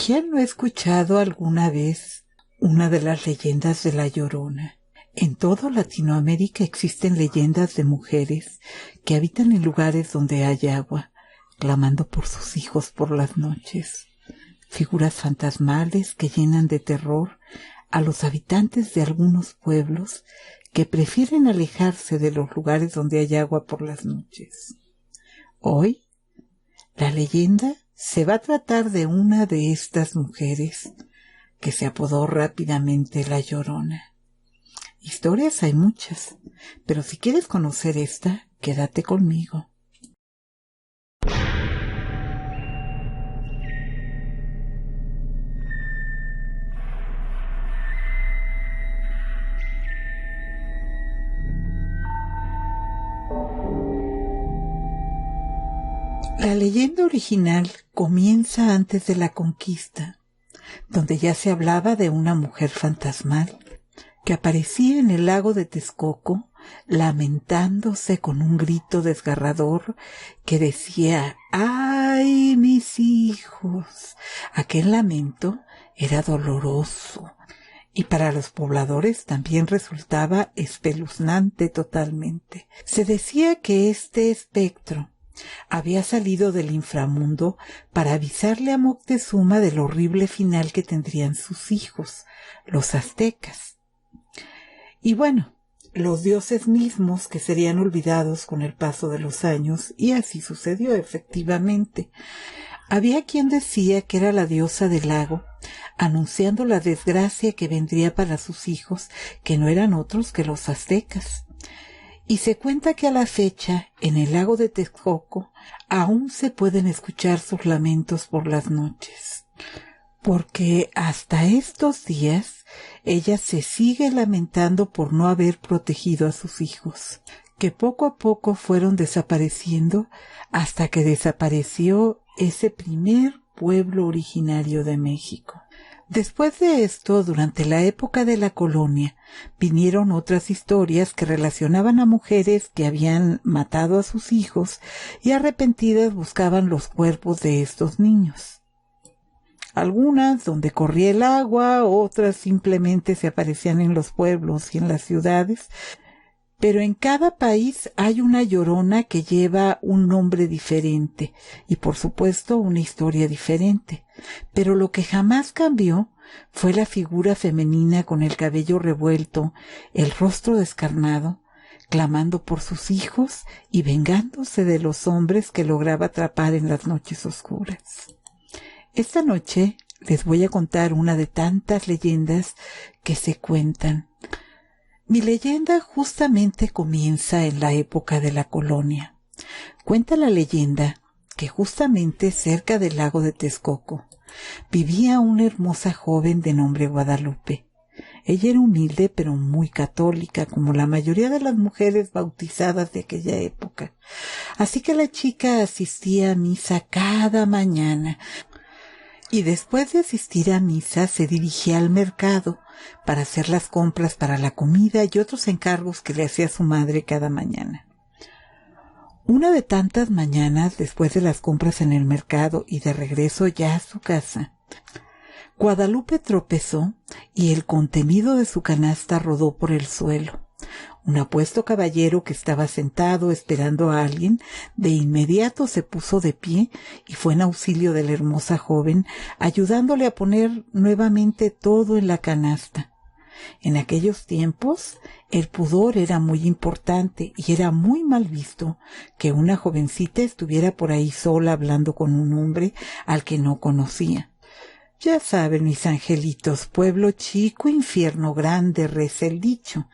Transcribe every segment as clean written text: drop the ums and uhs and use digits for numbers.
¿Quién no ha escuchado alguna vez una de las leyendas de La Llorona? En toda Latinoamérica existen leyendas de mujeres que habitan en lugares donde hay agua, clamando por sus hijos por las noches. Figuras fantasmales que llenan de terror a los habitantes de algunos pueblos que prefieren alejarse de los lugares donde hay agua por las noches. Hoy, la leyenda se va a tratar de una de estas mujeres que se apodó rápidamente La Llorona. Historias hay muchas, pero si quieres conocer esta, quédate conmigo. La leyenda original comienza antes de la conquista, donde ya se hablaba de una mujer fantasmal que aparecía en el lago de Texcoco lamentándose con un grito desgarrador que decía ¡ay, mis hijos! Aquel lamento era doloroso y para los pobladores también resultaba espeluznante totalmente. Se decía que este espectro había salido del inframundo para avisarle a Moctezuma del horrible final que tendrían sus hijos, los aztecas. Y bueno, los dioses mismos que serían olvidados con el paso de los años, y así sucedió efectivamente. Había quien decía que era la diosa del lago, anunciando la desgracia que vendría para sus hijos, que no eran otros que los aztecas. Y se cuenta que a la fecha, en el lago de Texcoco, aún se pueden escuchar sus lamentos por las noches. Porque hasta estos días ella se sigue lamentando por no haber protegido a sus hijos, que poco a poco fueron desapareciendo hasta que desapareció ese primer pueblo originario de México. Después de esto, durante la época de la colonia, vinieron otras historias que relacionaban a mujeres que habían matado a sus hijos y arrepentidas buscaban los cuerpos de estos niños. Algunas donde corría el agua, otras simplemente se aparecían en los pueblos y en las ciudades, pero en cada país hay una llorona que lleva un nombre diferente y por supuesto una historia diferente, pero lo que jamás cambió fue la figura femenina con el cabello revuelto, el rostro descarnado, clamando por sus hijos y vengándose de los hombres que lograba atrapar en las noches oscuras. Esta noche les voy a contar una de tantas leyendas que se cuentan. Mi leyenda justamente comienza en la época de la colonia. Cuenta la leyenda que justamente cerca del lago de Texcoco vivía una hermosa joven de nombre Guadalupe. Ella era humilde pero muy católica, como la mayoría de las mujeres bautizadas de aquella época. Así que la chica asistía a misa cada mañana. Y después de asistir a misa se dirigía al mercado para hacer las compras para la comida y otros encargos que le hacía su madre cada mañana. Una de tantas mañanas, después de las compras en el mercado y de regreso ya a su casa, Guadalupe tropezó y el contenido de su canasta rodó por el suelo. Un apuesto caballero que estaba sentado esperando a alguien, de inmediato se puso de pie y fue en auxilio de la hermosa joven, ayudándole a poner nuevamente todo en la canasta. En aquellos tiempos, el pudor era muy importante y era muy mal visto que una jovencita estuviera por ahí sola hablando con un hombre al que no conocía. Ya saben, mis angelitos, pueblo chico, infierno grande, reza el dicho.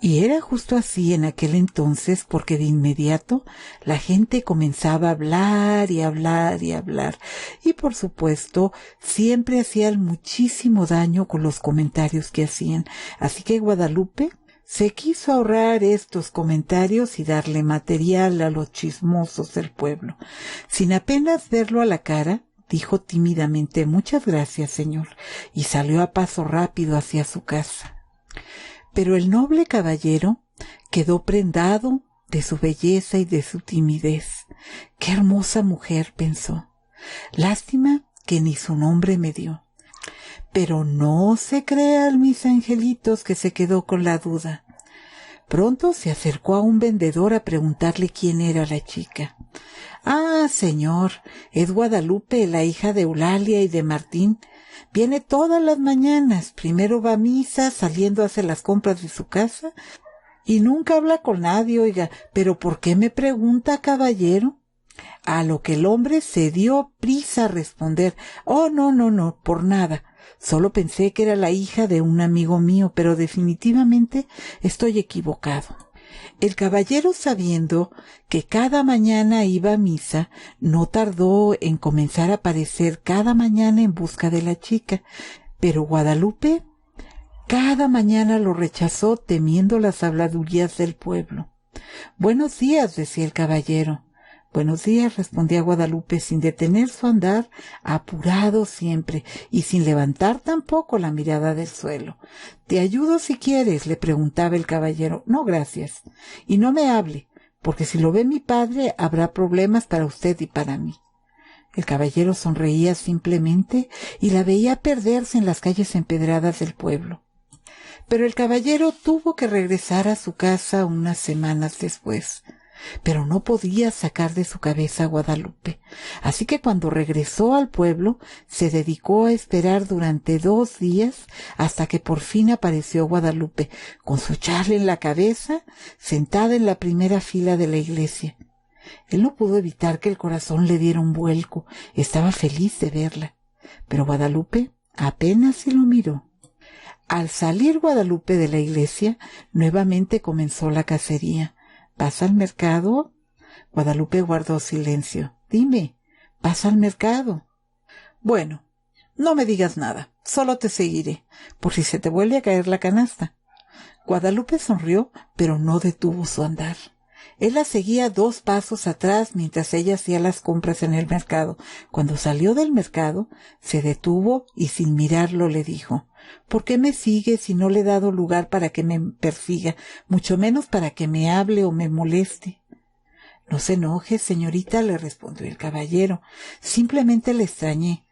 Y era justo así en aquel entonces, porque de inmediato la gente comenzaba a hablar y hablar y hablar. Y por supuesto, siempre hacían muchísimo daño con los comentarios que hacían. Así que Guadalupe se quiso ahorrar estos comentarios y darle material a los chismosos del pueblo. Sin apenas verlo a la cara, dijo tímidamente: «Muchas gracias, señor», y salió a paso rápido hacia su casa. Pero el noble caballero quedó prendado de su belleza y de su timidez. «Qué hermosa mujer», pensó. «Lástima que ni su nombre me dio. Pero no se crean, mis angelitos, que se quedó con la duda. Pronto se acercó a un vendedor a preguntarle quién era la chica. Ah, señor, es Guadalupe, la hija de Eulalia y de Martín. Viene todas las mañanas, primero va a misa, saliendo hace las compras de su casa, y nunca habla con nadie, oiga. ¿Pero por qué me pregunta, caballero? A lo que el hombre se dio prisa a responder. Oh, no, por nada. Solo pensé que era la hija de un amigo mío, pero definitivamente estoy equivocado. El caballero, sabiendo que cada mañana iba a misa, no tardó en comenzar a aparecer cada mañana en busca de la chica, pero Guadalupe cada mañana lo rechazó temiendo las habladurías del pueblo. Buenos días, decía el caballero. Buenos días, respondía Guadalupe sin detener su andar, apurado siempre y sin levantar tampoco la mirada del suelo. ¿Te ayudo si quieres?, le preguntaba el caballero. No, gracias. Y no me hable, porque si lo ve mi padre habrá problemas para usted y para mí. El caballero sonreía simplemente y la veía perderse en las calles empedradas del pueblo. Pero el caballero tuvo que regresar a su casa unas semanas después. Pero no podía sacar de su cabeza a Guadalupe. Así que cuando regresó al pueblo, se dedicó a esperar durante 2 días hasta que por fin apareció Guadalupe, con su chal en la cabeza, sentada en la primera fila de la iglesia. Él no pudo evitar que el corazón le diera un vuelco. Estaba feliz de verla. Pero Guadalupe apenas se lo miró. Al salir Guadalupe de la iglesia, nuevamente comenzó la cacería. ¿Vas al mercado? Guadalupe guardó silencio. Dime, ¿vas al mercado? Bueno, no me digas nada, solo te seguiré, por si se te vuelve a caer la canasta. Guadalupe sonrió, pero no detuvo su andar. Él la seguía 2 pasos atrás mientras ella hacía las compras en el mercado. Cuando salió del mercado, se detuvo y sin mirarlo le dijo: ¿Por qué me sigue si no le he dado lugar para que me persiga, mucho menos para que me hable o me moleste? No se enoje, señorita, le respondió el caballero. Simplemente le extrañé.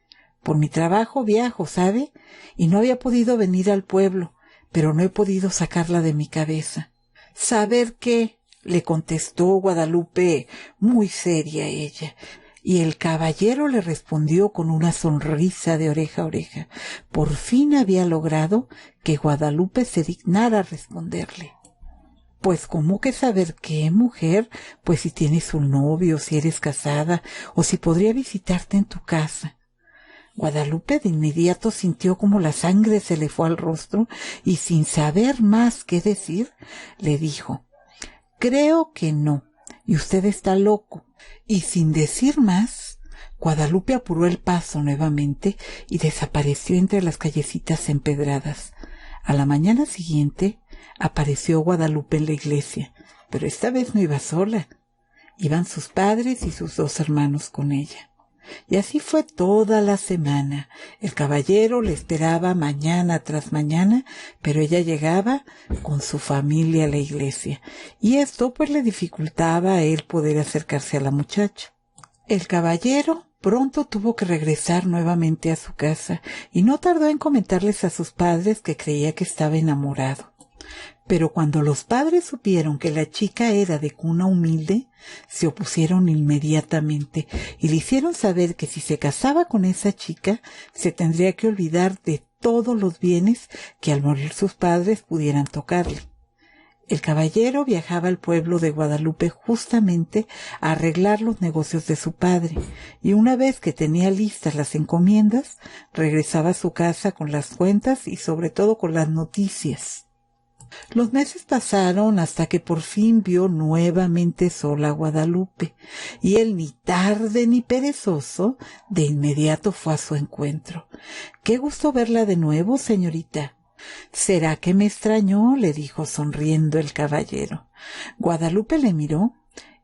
Por mi trabajo viajo, ¿sabe? Y no había podido venir al pueblo, pero no he podido sacarla de mi cabeza. ¿Saber qué?, le contestó Guadalupe, muy seria ella. Y el caballero le respondió con una sonrisa de oreja a oreja. Por fin había logrado que Guadalupe se dignara responderle. Pues, ¿cómo que saber qué, mujer? Pues si tienes un novio, si eres casada, o si podría visitarte en tu casa. Guadalupe de inmediato sintió como la sangre se le fue al rostro y sin saber más qué decir, le dijo: Creo que no, y usted está loco. Y sin decir más, Guadalupe apuró el paso nuevamente y desapareció entre las callecitas empedradas. A la mañana siguiente apareció Guadalupe en la iglesia, pero esta vez no iba sola. Iban sus padres y sus 2 hermanos con ella. Y así fue toda la semana. El caballero le esperaba mañana tras mañana, pero ella llegaba con su familia a la iglesia, y esto pues le dificultaba a él poder acercarse a la muchacha. El caballero pronto tuvo que regresar nuevamente a su casa, y no tardó en comentarles a sus padres que creía que estaba enamorado. Pero cuando los padres supieron que la chica era de cuna humilde, se opusieron inmediatamente y le hicieron saber que si se casaba con esa chica, se tendría que olvidar de todos los bienes que al morir sus padres pudieran tocarle. El caballero viajaba al pueblo de Guadalupe justamente a arreglar los negocios de su padre, y una vez que tenía listas las encomiendas, regresaba a su casa con las cuentas y sobre todo con las noticias. Los meses pasaron hasta que por fin vio nuevamente sola a Guadalupe, y él, ni tarde ni perezoso, de inmediato fue a su encuentro. «Qué gusto verla de nuevo, señorita». «¿Será que me extrañó?», le dijo sonriendo el caballero. Guadalupe le miró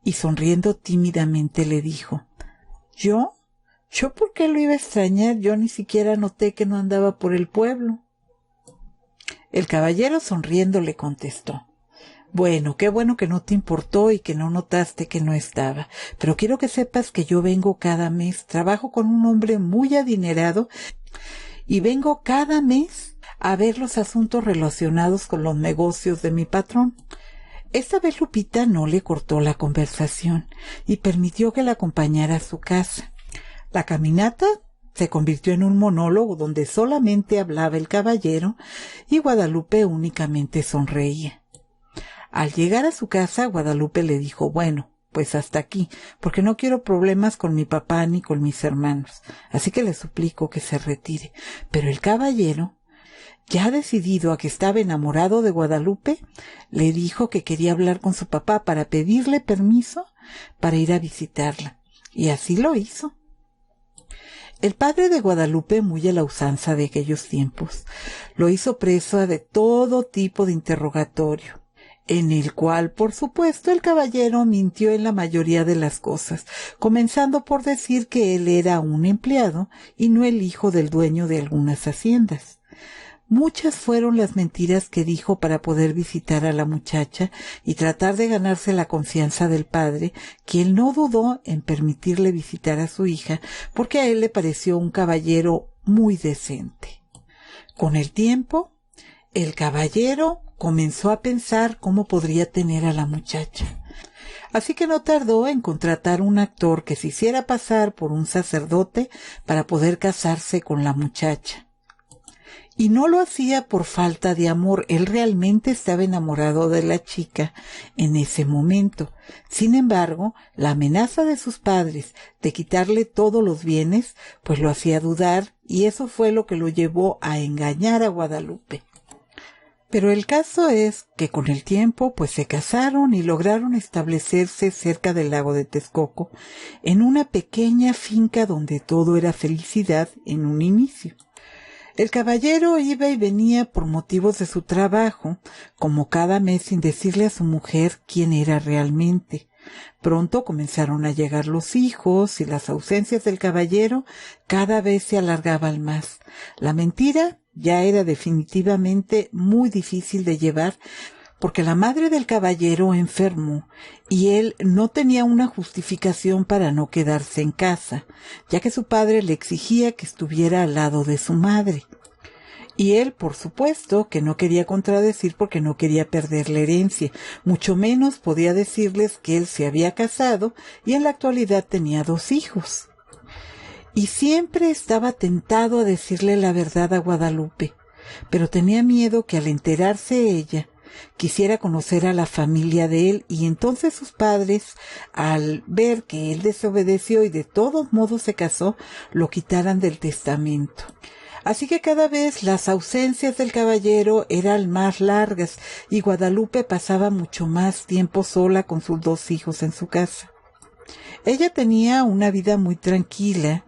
y sonriendo tímidamente le dijo: ¿Yo por qué lo iba a extrañar? Yo ni siquiera noté que no andaba por el pueblo». El caballero sonriendo le contestó: Bueno, qué bueno que no te importó y que no notaste que no estaba. Pero quiero que sepas que yo vengo cada mes, trabajo con un hombre muy adinerado y vengo cada mes a ver los asuntos relacionados con los negocios de mi patrón. Esta vez Lupita no le cortó la conversación y permitió que la acompañara a su casa. La caminata se convirtió en un monólogo donde solamente hablaba el caballero y Guadalupe únicamente sonreía. Al llegar a su casa, Guadalupe le dijo, bueno, pues hasta aquí, porque no quiero problemas con mi papá ni con mis hermanos, así que le suplico que se retire. Pero el caballero, ya decidido a que estaba enamorado de Guadalupe, le dijo que quería hablar con su papá para pedirle permiso para ir a visitarla, y así lo hizo. El padre de Guadalupe, muy a la usanza de aquellos tiempos, lo hizo preso de todo tipo de interrogatorio, en el cual, por supuesto, el caballero mintió en la mayoría de las cosas, comenzando por decir que él era un empleado y no el hijo del dueño de algunas haciendas. Muchas fueron las mentiras que dijo para poder visitar a la muchacha y tratar de ganarse la confianza del padre, quien no dudó en permitirle visitar a su hija, porque a él le pareció un caballero muy decente. Con el tiempo, el caballero comenzó a pensar cómo podría tener a la muchacha. Así que no tardó en contratar un actor que se hiciera pasar por un sacerdote para poder casarse con la muchacha. Y no lo hacía por falta de amor, él realmente estaba enamorado de la chica en ese momento. Sin embargo, la amenaza de sus padres de quitarle todos los bienes, pues lo hacía dudar, y eso fue lo que lo llevó a engañar a Guadalupe. Pero el caso es que con el tiempo pues se casaron y lograron establecerse cerca del lago de Texcoco, en una pequeña finca donde todo era felicidad en un inicio. El caballero iba y venía por motivos de su trabajo, como cada mes sin decirle a su mujer quién era realmente. Pronto comenzaron a llegar los hijos y las ausencias del caballero cada vez se alargaban más. La mentira ya era definitivamente muy difícil de llevar, porque la madre del caballero enfermó y él no tenía una justificación para no quedarse en casa, ya que su padre le exigía que estuviera al lado de su madre. Y él, por supuesto, que no quería contradecir porque no quería perder la herencia, mucho menos podía decirles que él se había casado y en la actualidad tenía 2 hijos. Y siempre estaba tentado a decirle la verdad a Guadalupe, pero tenía miedo que al enterarse ella quisiera conocer a la familia de él y entonces sus padres, al ver que él desobedeció y de todos modos se casó, lo quitaran del testamento. Así que cada vez las ausencias del caballero eran más largas y Guadalupe pasaba mucho más tiempo sola con sus 2 hijos en su casa. Ella tenía una vida muy tranquila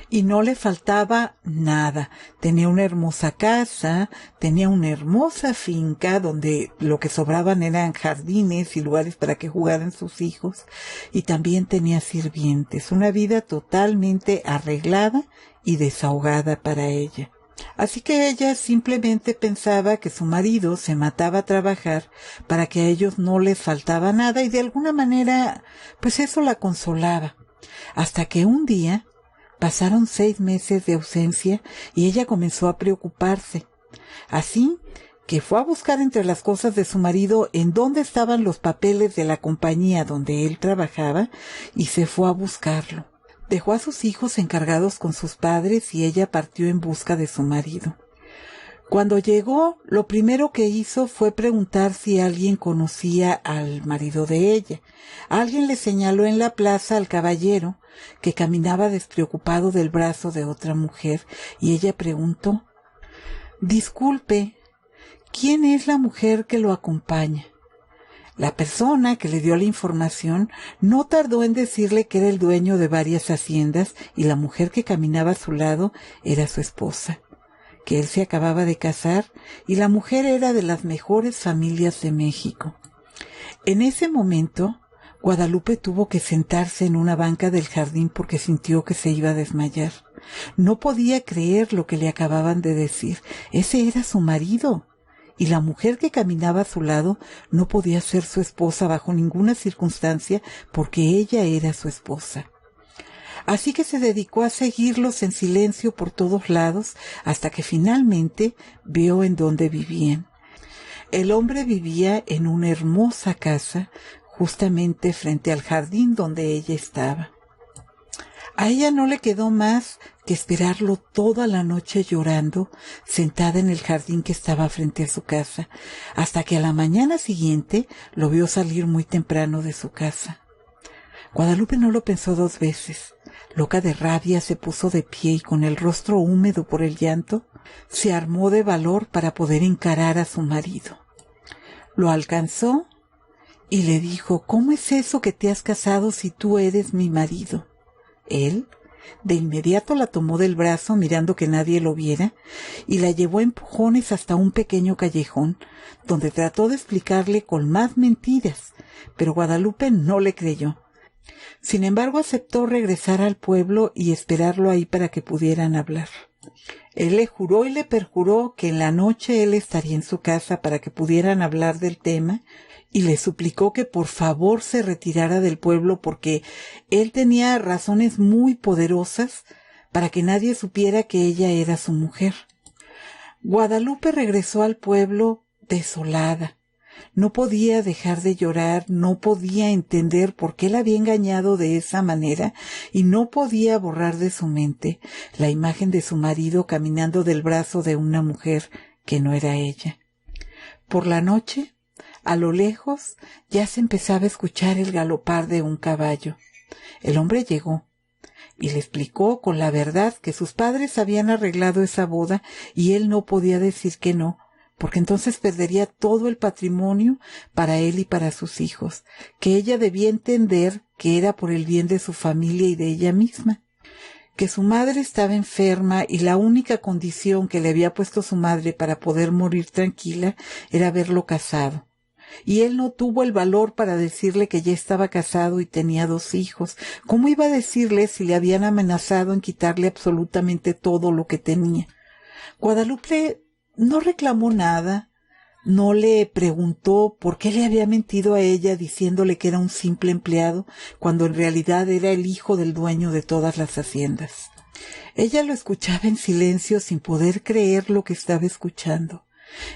y no le faltaba nada. Tenía una hermosa casa, tenía una hermosa finca donde lo que sobraban eran jardines y lugares para que jugaran sus hijos, y también tenía sirvientes, una vida totalmente arreglada y desahogada para ella. Así que ella simplemente pensaba que su marido se mataba a trabajar para que a ellos no les faltaba nada y de alguna manera pues eso la consolaba. Hasta que un día pasaron 6 meses de ausencia y ella comenzó a preocuparse. Así que fue a buscar entre las cosas de su marido en dónde estaban los papeles de la compañía donde él trabajaba y se fue a buscarlo. Dejó a sus hijos encargados con sus padres y ella partió en busca de su marido. Cuando llegó, lo primero que hizo fue preguntar si alguien conocía al marido de ella. Alguien le señaló en la plaza al caballero, que caminaba despreocupado del brazo de otra mujer, y ella preguntó: «Disculpe, ¿quién es la mujer que lo acompaña?». La persona que le dio la información no tardó en decirle que era el dueño de varias haciendas y la mujer que caminaba a su lado era su esposa, que él se acababa de casar y la mujer era de las mejores familias de México. En ese momento, Guadalupe tuvo que sentarse en una banca del jardín porque sintió que se iba a desmayar. No podía creer lo que le acababan de decir. Ese era su marido. y la mujer que caminaba a su lado no podía ser su esposa bajo ninguna circunstancia porque ella era su esposa. Así que se dedicó a seguirlos en silencio por todos lados hasta que finalmente vio en dónde vivían. El hombre vivía en una hermosa casa justamente frente al jardín donde ella estaba. A ella no le quedó más que esperarlo toda la noche llorando, sentada en el jardín que estaba frente a su casa, hasta que a la mañana siguiente lo vio salir muy temprano de su casa. Guadalupe no lo pensó dos veces. Loca de rabia, se puso de pie y con el rostro húmedo por el llanto, se armó de valor para poder encarar a su marido. Lo alcanzó y le dijo: ¿cómo es eso que te has casado si tú eres mi marido? Él de inmediato la tomó del brazo mirando que nadie lo viera y la llevó a empujones hasta un pequeño callejón donde trató de explicarle con más mentiras, pero Guadalupe no le creyó. Sin embargo, aceptó regresar al pueblo y esperarlo ahí para que pudieran hablar. Él le juró y le perjuró que en la noche él estaría en su casa para que pudieran hablar del tema, y le suplicó que por favor se retirara del pueblo porque él tenía razones muy poderosas para que nadie supiera que ella era su mujer. Guadalupe regresó al pueblo desolada. No podía dejar de llorar, no podía entender por qué la había engañado de esa manera y no podía borrar de su mente la imagen de su marido caminando del brazo de una mujer que no era ella. Por la noche, a lo lejos, ya se empezaba a escuchar el galopar de un caballo. El hombre llegó y le explicó con la verdad que sus padres habían arreglado esa boda y él no podía decir que no, porque entonces perdería todo el patrimonio para él y para sus hijos, que ella debía entender que era por el bien de su familia y de ella misma, que su madre estaba enferma y la única condición que le había puesto su madre para poder morir tranquila era verlo casado. Y él no tuvo el valor para decirle que ya estaba casado y tenía 2 hijos. ¿Cómo iba a decirle si le habían amenazado en quitarle absolutamente todo lo que tenía? Guadalupe no reclamó nada, no le preguntó por qué le había mentido a ella diciéndole que era un simple empleado, cuando en realidad era el hijo del dueño de todas las haciendas. Ella lo escuchaba en silencio sin poder creer lo que estaba escuchando.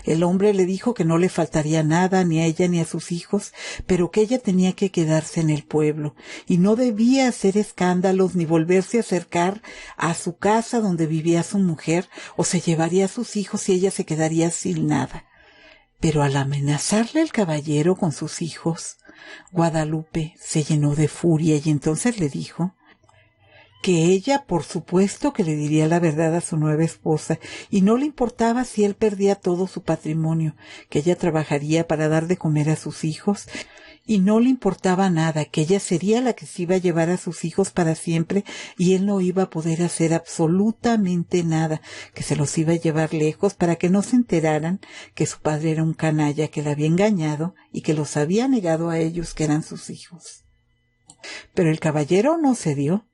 El hombre le dijo que no le faltaría nada ni a ella ni a sus hijos, pero que ella tenía que quedarse en el pueblo y no debía hacer escándalos ni volverse a acercar a su casa donde vivía su mujer, o se llevaría a sus hijos y ella se quedaría sin nada. Pero al amenazarle el caballero con sus hijos, Guadalupe se llenó de furia y entonces le dijo que ella, por supuesto, que le diría la verdad a su nueva esposa, y no le importaba si él perdía todo su patrimonio, que ella trabajaría para dar de comer a sus hijos, y no le importaba nada, que ella sería la que se iba a llevar a sus hijos para siempre, y él no iba a poder hacer absolutamente nada, que se los iba a llevar lejos para que no se enteraran que su padre era un canalla, que la había engañado y que los había negado a ellos que eran sus hijos. Pero el caballero no cedió.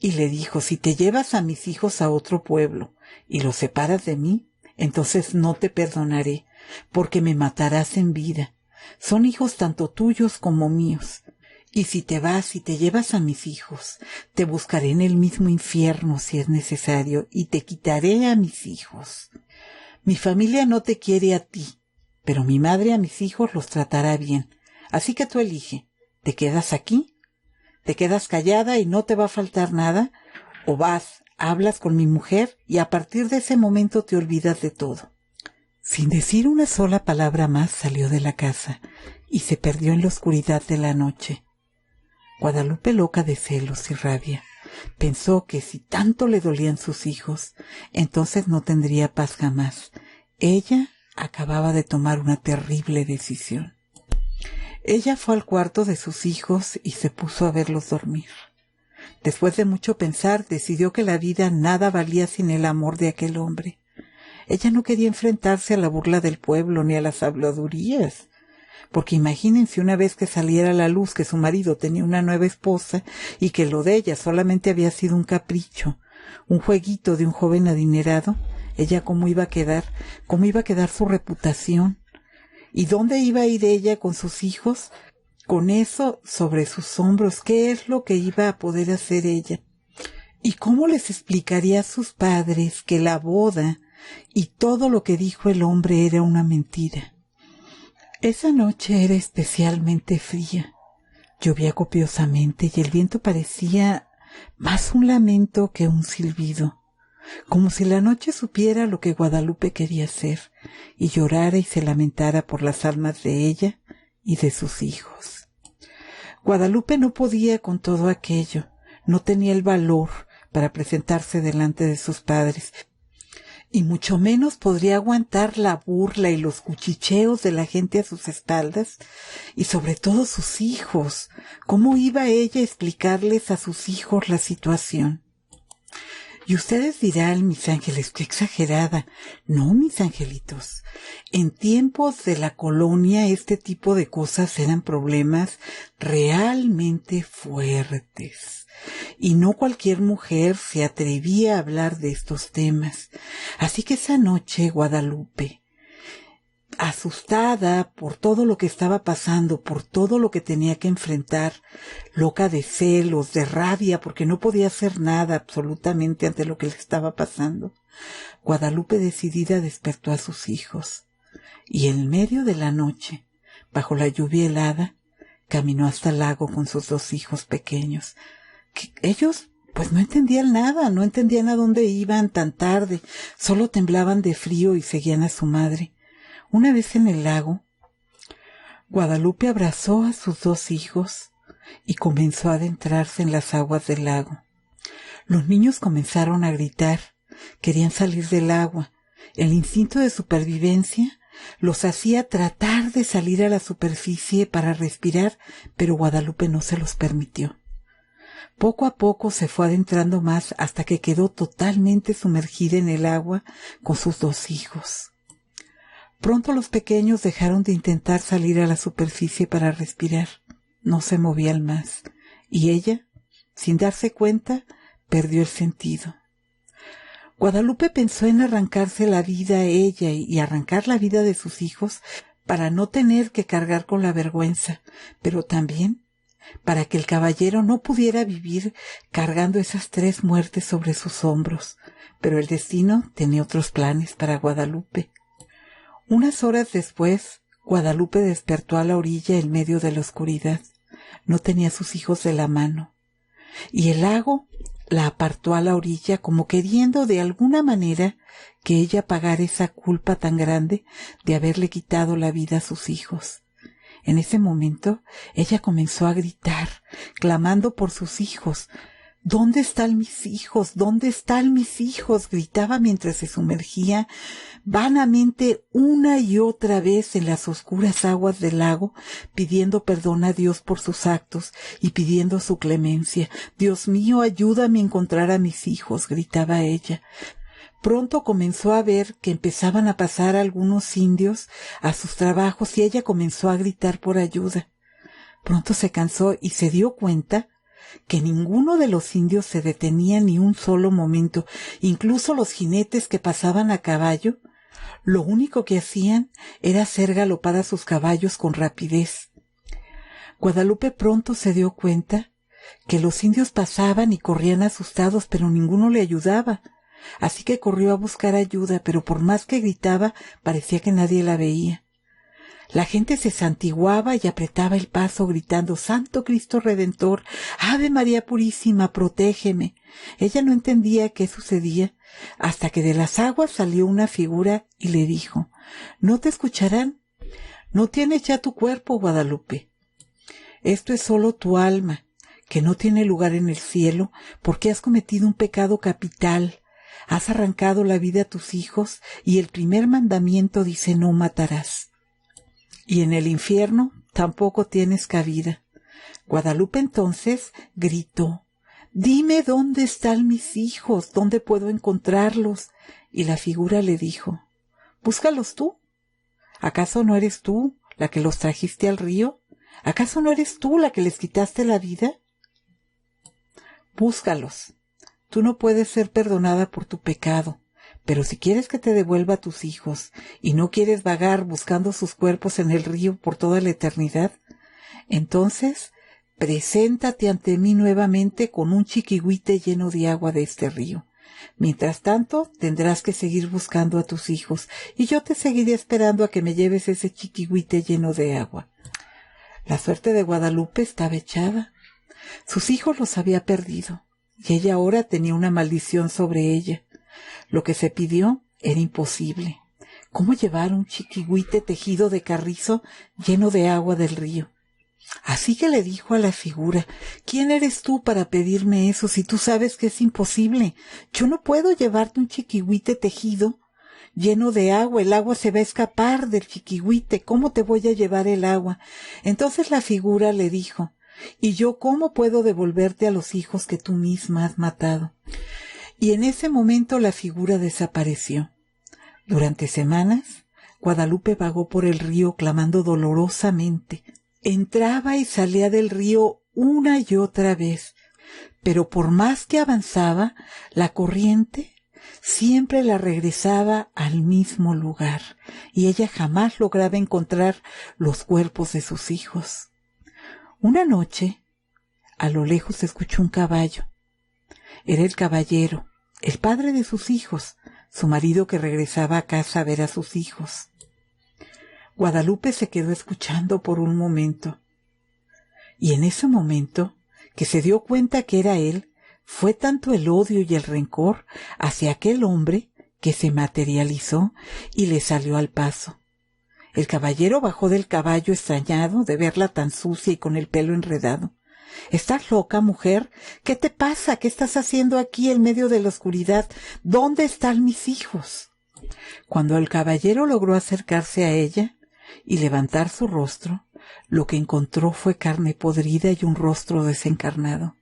Y le dijo: si te llevas a mis hijos a otro pueblo y los separas de mí, entonces no te perdonaré, porque me matarás en vida. Son hijos tanto tuyos como míos. Y si te vas y te llevas a mis hijos, te buscaré en el mismo infierno si es necesario, y te quitaré a mis hijos. Mi familia no te quiere a ti, pero mi madre a mis hijos los tratará bien. Así que tú elige, ¿te quedas aquí? ¿Te quedas callada y no te va a faltar nada? ¿O vas, hablas con mi mujer y a partir de ese momento te olvidas de todo? Sin decir una sola palabra más salió de la casa y se perdió en la oscuridad de la noche. Guadalupe, loca de celos y rabia, pensó que si tanto le dolían sus hijos, entonces no tendría paz jamás. Ella acababa de tomar una terrible decisión. Ella fue al cuarto de sus hijos y se puso a verlos dormir. Después de mucho pensar, decidió que la vida nada valía sin el amor de aquel hombre. Ella no quería enfrentarse a la burla del pueblo ni a las habladurías, porque imagínense una vez que saliera a la luz que su marido tenía una nueva esposa y que lo de ella solamente había sido un capricho, un jueguito de un joven adinerado, Ella cómo iba a quedar su reputación. ¿Y dónde iba a ir ella con sus hijos? Con eso sobre sus hombros, ¿qué es lo que iba a poder hacer ella? ¿Y cómo les explicaría a sus padres que la boda y todo lo que dijo el hombre era una mentira? Esa noche era especialmente fría. Llovía copiosamente y el viento parecía más un lamento que un silbido, como si la noche supiera lo que Guadalupe quería hacer y llorara y se lamentara por las almas de ella y de sus hijos. Guadalupe no podía con todo aquello, no tenía el valor para presentarse delante de sus padres, y mucho menos podría aguantar la burla y los cuchicheos de la gente a sus espaldas, y sobre todo sus hijos. ¿Cómo iba ella a explicarles a sus hijos la situación? Y ustedes dirán, mis ángeles, qué exagerada. No, mis angelitos. En tiempos de la colonia este tipo de cosas eran problemas realmente fuertes. Y no cualquier mujer se atrevía a hablar de estos temas. Así que esa noche Guadalupe, asustada por todo lo que estaba pasando, por todo lo que tenía que enfrentar, loca de celos, de rabia, porque no podía hacer nada absolutamente ante lo que le estaba pasando, Guadalupe decidida despertó a sus hijos, y en medio de la noche, bajo la lluvia helada, caminó hasta el lago con sus 2 hijos pequeños, que ellos pues no entendían nada, no entendían a dónde iban tan tarde, solo temblaban de frío y seguían a su madre. Una vez en el lago, Guadalupe abrazó a sus 2 hijos y comenzó a adentrarse en las aguas del lago. Los niños comenzaron a gritar, querían salir del agua. El instinto de supervivencia los hacía tratar de salir a la superficie para respirar, pero Guadalupe no se los permitió. Poco a poco se fue adentrando más hasta que quedó totalmente sumergida en el agua con sus 2 hijos. Pronto los pequeños dejaron de intentar salir a la superficie para respirar. No se movían más. Y ella, sin darse cuenta, perdió el sentido. Guadalupe pensó en arrancarse la vida a ella y arrancar la vida de sus hijos para no tener que cargar con la vergüenza, pero también para que el caballero no pudiera vivir cargando esas 3 muertes sobre sus hombros. Pero el destino tenía otros planes para Guadalupe. Unas horas después, Guadalupe despertó a la orilla en medio de la oscuridad. No tenía a sus hijos de la mano. Y el lago la apartó a la orilla como queriendo de alguna manera que ella pagara esa culpa tan grande de haberle quitado la vida a sus hijos. En ese momento, ella comenzó a gritar, clamando por sus hijos. ¿Dónde están mis hijos? ¿Dónde están mis hijos? Gritaba mientras se sumergía vanamente una y otra vez en las oscuras aguas del lago, pidiendo perdón a Dios por sus actos y pidiendo su clemencia. Dios mío, ayúdame a encontrar a mis hijos, gritaba ella. Pronto comenzó a ver que empezaban a pasar algunos indios a sus trabajos y ella comenzó a gritar por ayuda. Pronto se cansó y se dio cuenta que ninguno de los indios se detenía ni un solo momento. Incluso los jinetes que pasaban a caballo, lo único que hacían era hacer galopar a sus caballos con rapidez. Guadalupe pronto se dio cuenta que los indios pasaban y corrían asustados, pero ninguno le ayudaba. Así que corrió a buscar ayuda, pero por más que gritaba, parecía que nadie la veía. La gente se santiguaba y apretaba el paso gritando, «Santo Cristo Redentor, Ave María Purísima, protégeme». Ella no entendía qué sucedía, hasta que de las aguas salió una figura y le dijo, «¿No te escucharán? No tienes ya tu cuerpo, Guadalupe. Esto es solo tu alma, que no tiene lugar en el cielo, porque has cometido un pecado capital. Has arrancado la vida a tus hijos, y el primer mandamiento dice no matarás. Y en el infierno tampoco tienes cabida». Guadalupe entonces gritó, «Dime dónde están mis hijos, dónde puedo encontrarlos». Y la figura le dijo, «Búscalos tú. ¿Acaso no eres tú la que los trajiste al río? ¿Acaso no eres tú la que les quitaste la vida? Búscalos. Tú no puedes ser perdonada por tu pecado, Pero si quieres que te devuelva a tus hijos y no quieres vagar buscando sus cuerpos en el río por toda la eternidad, entonces preséntate ante mí nuevamente con un chiquihuite lleno de agua de este río. Mientras tanto, tendrás que seguir buscando a tus hijos, y yo te seguiré esperando a que me lleves ese chiquihuite lleno de agua. La suerte de Guadalupe estaba echada. Sus hijos los había perdido, y ella ahora tenía una maldición sobre ella. Lo que se pidió era imposible. ¿Cómo llevar un chiquihuite tejido de carrizo lleno de agua del río? Así que le dijo a la figura: ¿quién eres tú para pedirme eso si tú sabes que es imposible? Yo no puedo llevarte un chiquihuite tejido lleno de agua. El agua se va a escapar del chiquihuite. ¿Cómo te voy a llevar el agua? Entonces la figura le dijo: ¿y yo cómo puedo devolverte a los hijos que tú misma has matado? Y en ese momento la figura desapareció. Durante semanas, Guadalupe vagó por el río clamando dolorosamente. Entraba y salía del río una y otra vez, pero por más que avanzaba, la corriente siempre la regresaba al mismo lugar, y ella jamás lograba encontrar los cuerpos de sus hijos. Una noche, a lo lejos se escuchó un caballo. Era el caballero, el padre de sus hijos, su marido que regresaba a casa a ver a sus hijos. Guadalupe se quedó escuchando por un momento, y en ese momento que se dio cuenta que era él, fue tanto el odio y el rencor hacia aquel hombre que se materializó y le salió al paso. El caballero bajó del caballo extrañado de verla tan sucia y con el pelo enredado. —¿Estás loca, mujer? ¿Qué te pasa? ¿Qué estás haciendo aquí en medio de la oscuridad? ¿Dónde están mis hijos? Cuando el caballero logró acercarse a ella y levantar su rostro, lo que encontró fue carne podrida y un rostro desencarnado.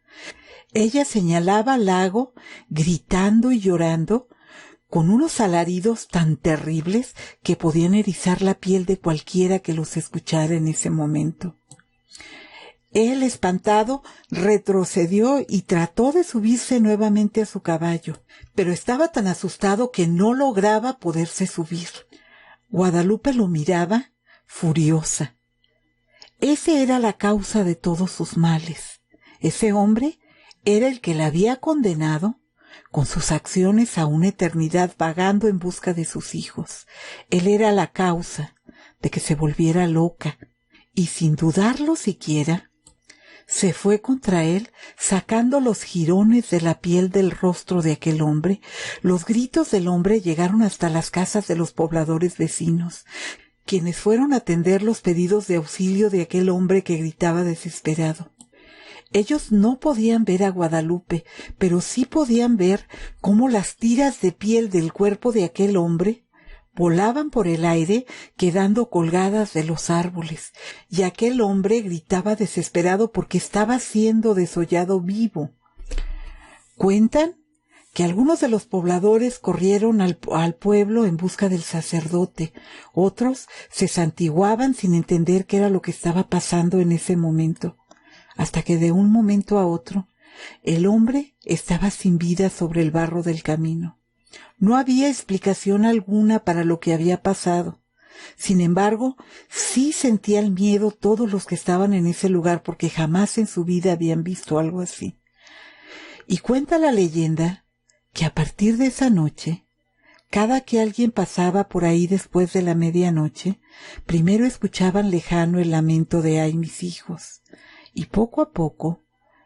Ella señalaba al lago, gritando y llorando, con unos alaridos tan terribles que podían erizar la piel de cualquiera que los escuchara en ese momento. Él, espantado, retrocedió y trató de subirse nuevamente a su caballo, pero estaba tan asustado que no lograba poderse subir. Guadalupe lo miraba, furiosa. Ese era la causa de todos sus males. Ese hombre era el que la había condenado con sus acciones a una eternidad vagando en busca de sus hijos. Él era la causa de que se volviera loca, y sin dudarlo siquiera, se fue contra él, sacando los jirones de la piel del rostro de aquel hombre. Los gritos del hombre llegaron hasta las casas de los pobladores vecinos, quienes fueron a atender los pedidos de auxilio de aquel hombre que gritaba desesperado. Ellos no podían ver a Guadalupe, pero sí podían ver cómo las tiras de piel del cuerpo de aquel hombre volaban por el aire, quedando colgadas de los árboles, y aquel hombre gritaba desesperado porque estaba siendo desollado vivo. Cuentan que algunos de los pobladores corrieron al pueblo en busca del sacerdote. Otros se santiguaban sin entender qué era lo que estaba pasando en ese momento, hasta que de un momento a otro el hombre estaba sin vida sobre el barro del camino. No había explicación alguna para lo que había pasado. Sin embargo, sí sentían miedo todos los que estaban en ese lugar, porque jamás en su vida habían visto algo así. Y cuenta la leyenda que a partir de esa noche, cada que alguien pasaba por ahí después de la medianoche, primero escuchaban lejano el lamento de «ay, mis hijos», y poco a poco,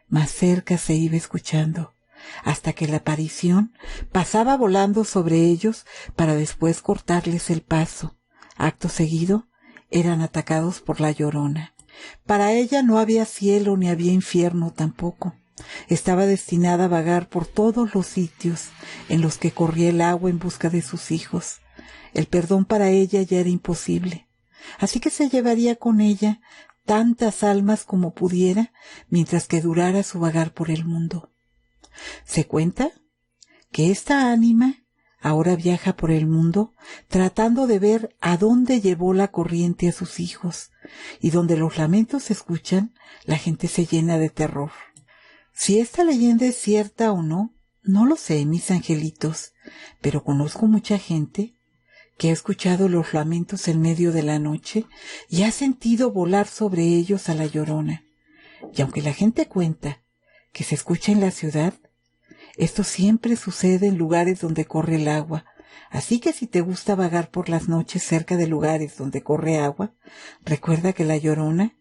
más cerca se iba escuchando, hasta que la aparición pasaba volando sobre ellos para después cortarles el paso. Acto seguido, eran atacados por la Llorona. Para ella no había cielo ni había infierno tampoco. Estaba destinada a vagar por todos los sitios en los que corría el agua en busca de sus hijos. El perdón para ella ya era imposible, así que se llevaría con ella tantas almas como pudiera mientras que durara su vagar por el mundo. Se cuenta que esta ánima ahora viaja por el mundo tratando de ver a dónde llevó la corriente a sus hijos, y donde los lamentos se escuchan, la gente se llena de terror. Si esta leyenda es cierta o no, No lo sé, mis angelitos, pero conozco mucha gente que ha escuchado los lamentos en medio de la noche y ha sentido volar sobre ellos a la Llorona. Y aunque la gente cuenta que se escucha en la ciudad, esto siempre sucede en lugares donde corre el agua. Así que si te gusta vagar por las noches cerca de lugares donde corre agua, recuerda que la Llorona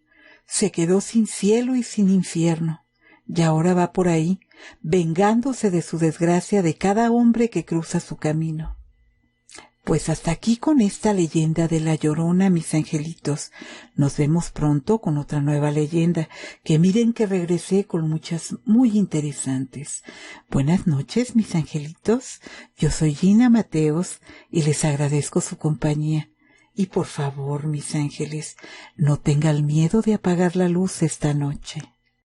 se quedó sin cielo y sin infierno, y ahora va por ahí, vengándose de su desgracia de cada hombre que cruza su camino. Pues hasta aquí con esta leyenda de la Llorona, mis angelitos. Nos vemos pronto con otra nueva leyenda, que miren que regresé con muchas muy interesantes. Buenas noches, mis angelitos. Yo soy Gina Mateos y les agradezco su compañía. Y por favor, mis ángeles, no tengan miedo de apagar la luz esta noche.